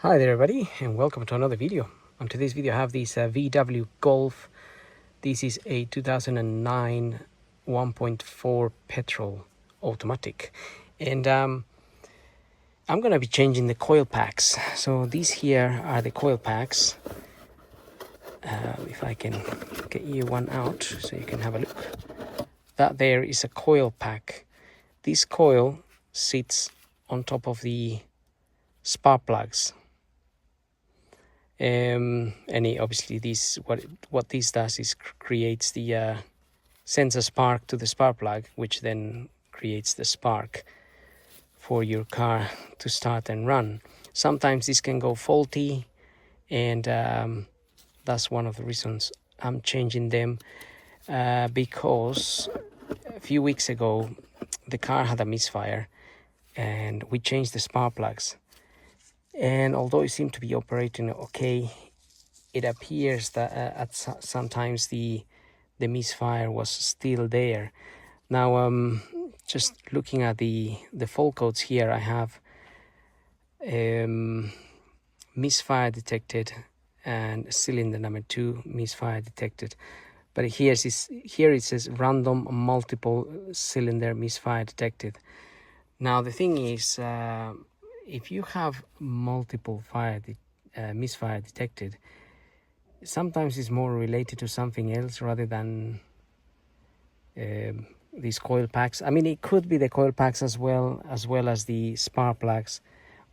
Hi there everybody, and welcome to another video. On today's video I have this VW Golf. This is a 2009 1.4 petrol automatic, and I'm gonna be changing the coil packs. So these here are the coil packs. If I can get you one out so you can have a look. That there is a coil pack. This coil sits on top of the spark plugs. Obviously this what this does is creates the sends a spark to the spark plug, which then creates the spark for your car to start and run. Sometimes this can go faulty, and that's one of the reasons I'm changing them, because a few weeks ago the car had a misfire and we changed the spark plugs. And although it seemed to be operating okay, it appears that sometimes the misfire was still there. Now, just looking at the fault codes here, I have misfire detected and cylinder number 2 misfire detected. But here it says random multiple cylinder misfire detected. Now the thing is, if you have multiple misfire detected, sometimes it's more related to something else rather than these coil packs. I mean, it could be the coil packs as well as the spark plugs,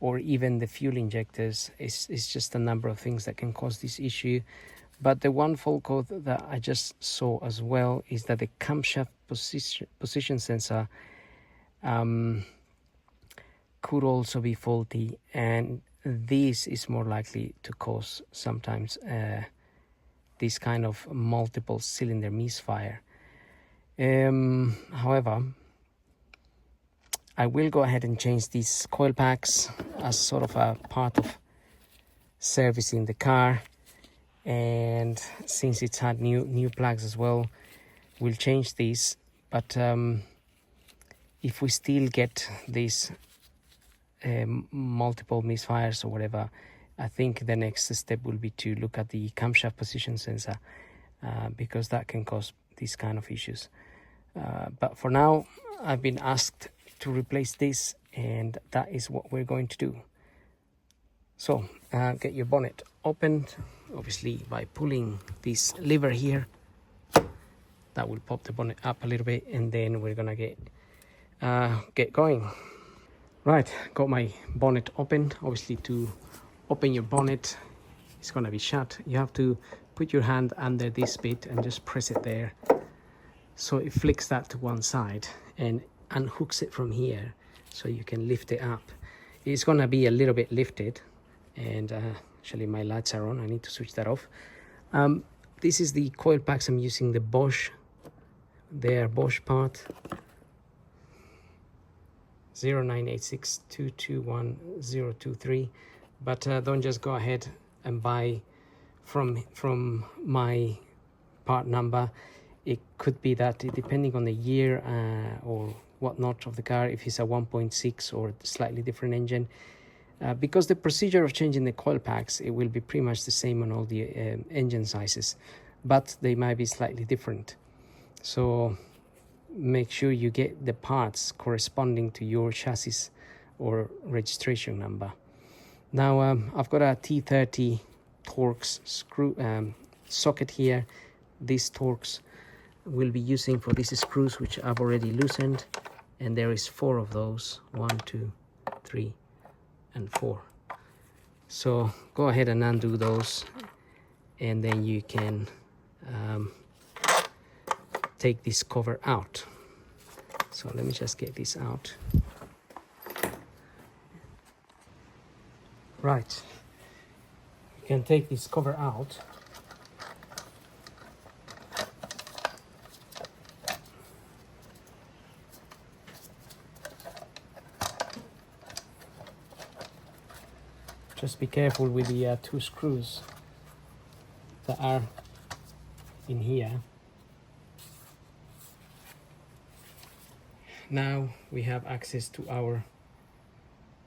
or even the fuel injectors. It's just a number of things that can cause this issue. But the one fault code that I just saw as well is that the camshaft position sensor could also be faulty, and this is more likely to cause sometimes this kind of multiple cylinder misfire. However, I will go ahead and change these coil packs as sort of a part of servicing the car, and since it's had new plugs as well, we'll change these. But if we still get these multiple misfires or whatever, I think the next step will be to look at the camshaft position sensor, because that can cause these kind of issues. But for now, I've been asked to replace this, and that is what we're going to do. So get your bonnet opened, obviously by pulling this lever here. That will pop the bonnet up a little bit, and then we're gonna get going. Right, got my bonnet opened. Obviously, to open your bonnet, it's gonna be shut. You have to put your hand under this bit and just press it there, so it flicks that to one side and unhooks it from here, so you can lift it up. It's gonna be a little bit lifted, and actually my lights are on. I need to switch that off. This is the coil packs I'm using, the Bosch. They're Bosch part 0986221023, but don't just go ahead and buy from my part number. It could be that, depending on the year or whatnot of the car, if it's a 1.6 or slightly different engine, because the procedure of changing the coil packs, it will be pretty much the same on all the engine sizes, but they might be slightly different. So make sure you get the parts corresponding to your chassis or registration number. Now I've got a T30 Torx screw socket here. These Torx we'll be using for these screws, which I've already loosened, and there is 4 of those, 1, 2, 3 and 4. So go ahead and undo those, and then you can take this cover out. So let me just get this out. Right, you can take this cover out. Just be careful with the 2 screws that are in here. Now we have access to our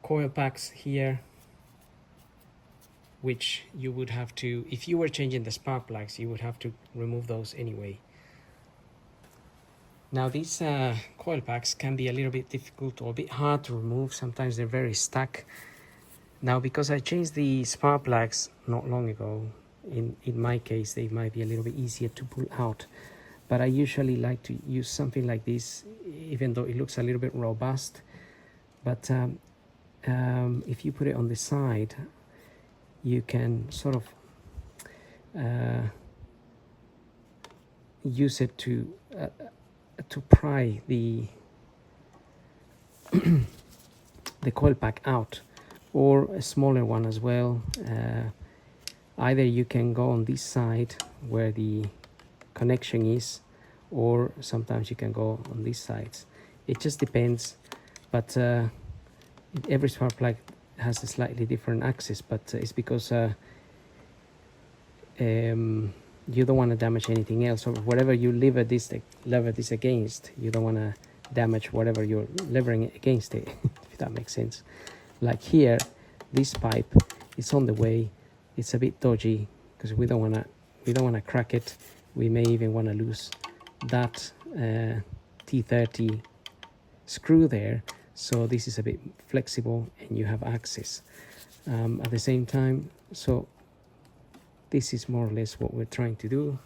coil packs here. which you would have to, if you were changing the spark plugs, you would have to remove those anyway. Now these coil packs can be a little bit difficult or a bit hard to remove. Sometimes they're very stuck. Now because I changed the spark plugs not long ago, in my case they might be a little bit easier to pull out. But I usually like to use something like this, even though it looks a little bit robust. But if you put it on the side, you can sort of use it to pry the the coil pack out, or a smaller one as well. Either you can go on this side where the connection is, or sometimes you can go on these sides. It just depends, but every spark plug has a slightly different axis, but it's because you don't want to damage anything else, or whatever you lever this against, you don't want to damage whatever you're levering it against it. If that makes sense. Like here, this pipe is on the way. It's a bit dodgy because we don't want to crack it. We may even want to lose that T30 screw there. So this is a bit flexible and you have access at the same time. So this is more or less what we're trying to do.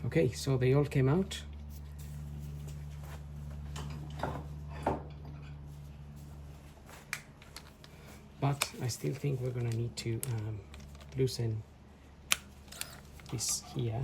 Okay, so they all came out. But I still think we're gonna need to loosen this here.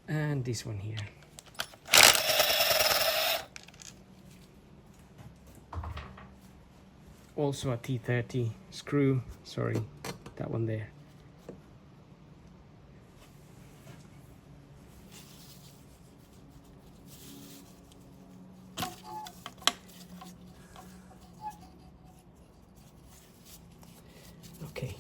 And this one here. Also a T30 screw, sorry, that one there. Okay.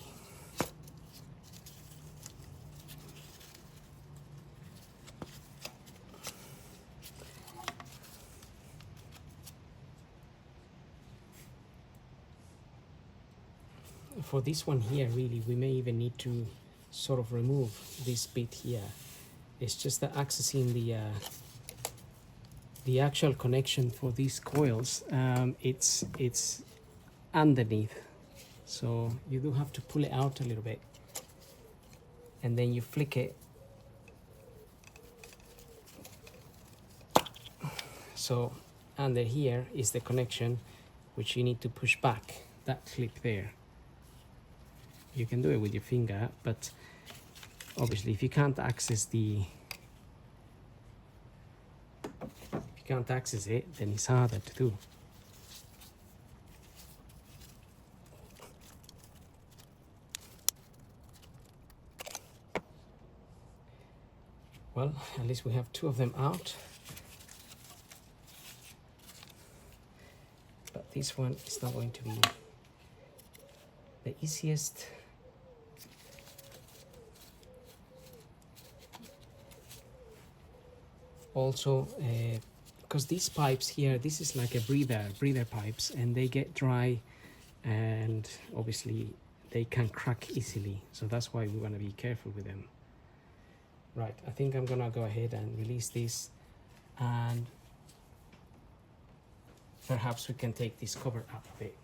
For this one here, really, we may even need to sort of remove this bit here. It's just that accessing the actual connection for these coils, it's underneath, so you do have to pull it out a little bit, and then you flick it. So under here is the connection, which you need to push back that clip there. You can do it with your finger, but obviously if you can't access it, then it's harder to do. Well, at least we have two of them out. But this one is not going to be the easiest. Also, because these pipes here, this is like a breather pipes, and they get dry, and obviously they can crack easily. So that's why we want to be careful with them. Right, I think I'm gonna go ahead and release this and perhaps we can take this cover up a bit.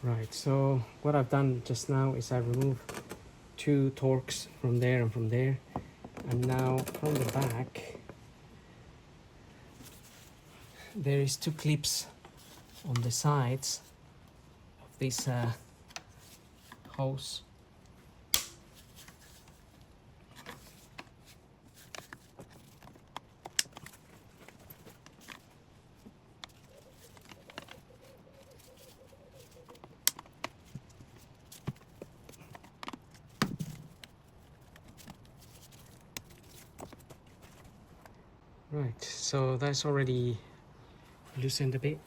Right, so what I've done just now is I remove 2 Torx from there and from there, and now from the back there is 2 clips on the sides of this hose. Right, so that's already loosened a bit.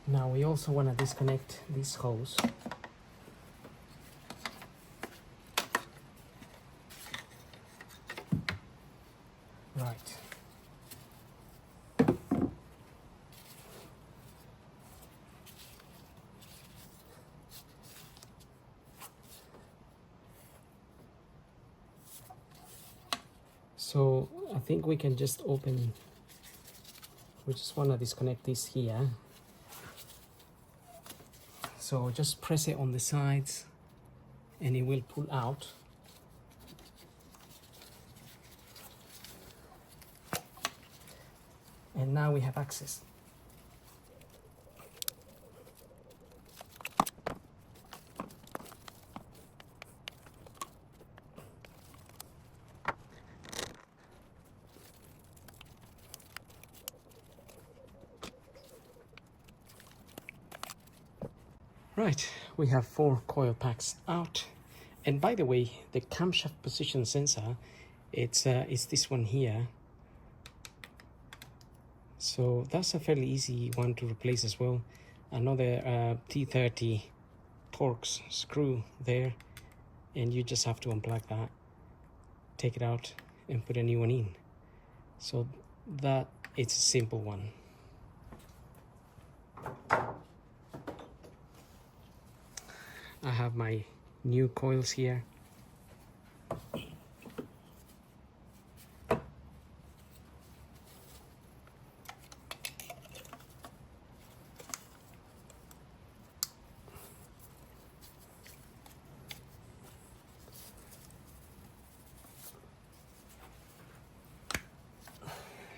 Now we also want to disconnect this hose. Right. So I think we can just open, we just want to disconnect this here. So just press it on the sides and it will pull out. And now we have access. Right, we have 4 coil packs out. And by the way, the camshaft position sensor, it's this one here. So that's a fairly easy one to replace as well. Another T30 Torx screw there, and you just have to unplug that, take it out and put a new one in. So that it's a simple one. I have my new coils here.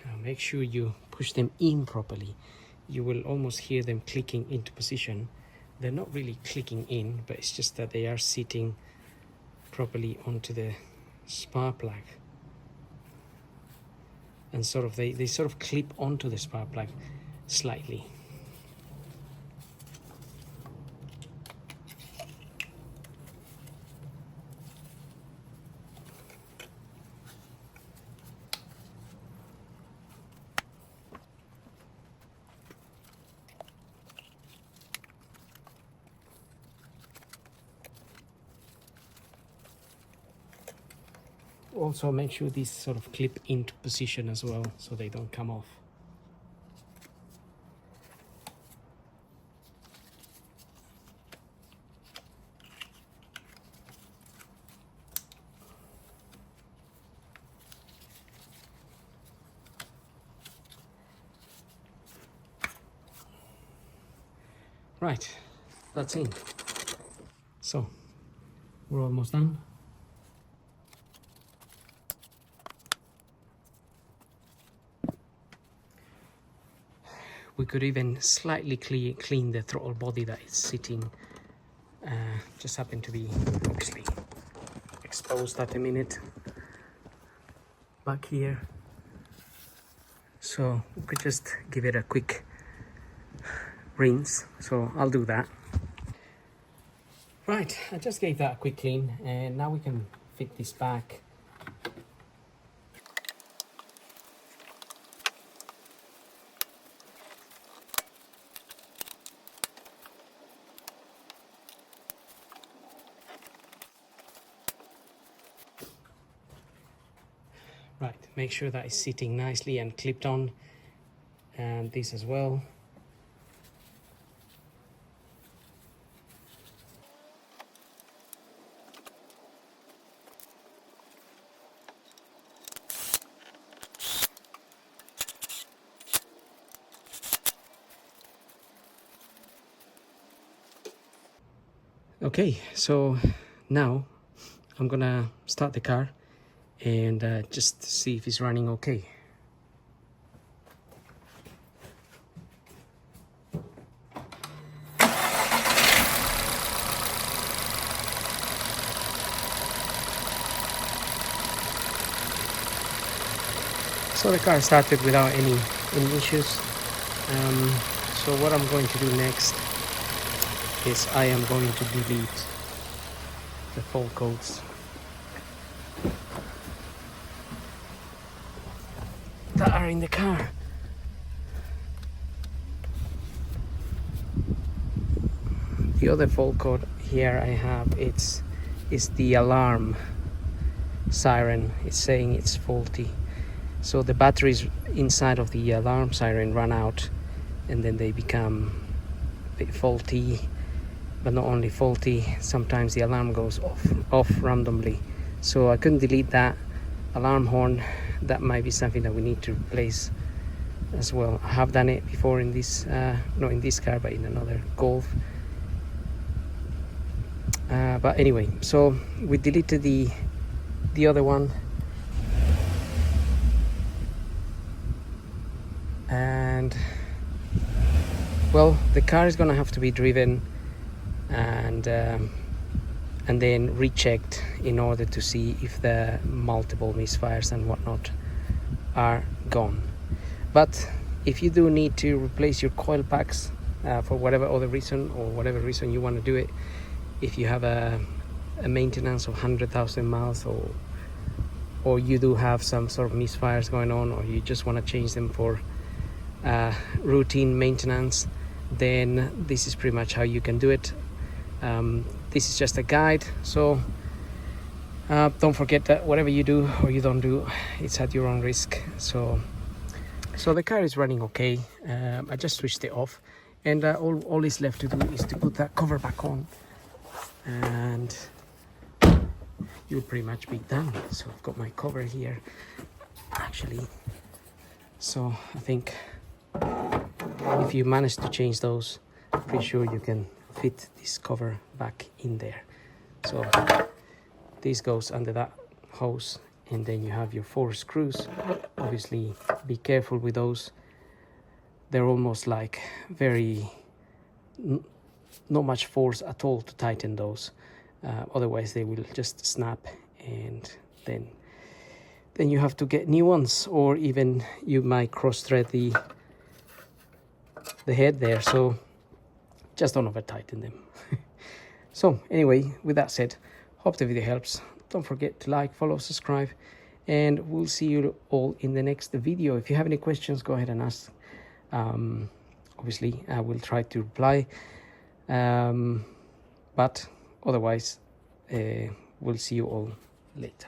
Now make sure you push them in properly. You will almost hear them clicking into position. They're not really clicking in, but it's just that they are sitting properly onto the spark plug, and sort of they sort of clip onto the spark plug slightly. Also make sure these sort of clip into position as well, so they don't come off. Right, that's in. So we're almost done. We could even slightly clean the throttle body that is sitting. Just happened to be obviously exposed at the minute back here. So we could just give it a quick rinse. So I'll do that. Right, I just gave that a quick clean, and now we can fit this back. Right, make sure that it's sitting nicely and clipped on, and this as well. Okay, so now I'm gonna start the car and just see if it's running okay. So the car started without any issues. So what I'm going to do next is I am going to delete the fault codes that are in the car. The other fault code here I have is the alarm siren. It's saying it's faulty. So the batteries inside of the alarm siren run out, and then they become a bit faulty. But not only faulty, sometimes the alarm goes off randomly. So I couldn't delete that alarm horn. That might be something that we need to replace as well. I have done it before in this, not in this car, but in another Golf. But anyway, so we deleted the other one, and well, the car is gonna have to be driven and then rechecked in order to see if the multiple misfires and whatnot are gone. But if you do need to replace your coil packs for whatever other reason, or whatever reason you want to do it, if you have a maintenance of 100,000 miles, or you do have some sort of misfires going on, or you just want to change them for routine maintenance, then this is pretty much how you can do it. This is just a guide, so don't forget that whatever you do or you don't do, it's at your own risk. So the car is running okay. I just switched it off, and all is left to do is to put that cover back on, and you'll pretty much be done. So I've got my cover here actually, so I think if you manage to change those, I'm pretty sure you can fit this cover back in there. So this goes under that hose, and then you have your 4 screws. Obviously be careful with those. They're almost like very not much force at all to tighten those, otherwise they will just snap, and then you have to get new ones, or even you might cross thread the head there. So just don't over tighten them. So anyway, with that said, hope the video helps. Don't forget to like, follow, subscribe, and we'll see you all in the next video. If you have any questions, go ahead and ask. Obviously I will try to reply, but otherwise we'll see you all later.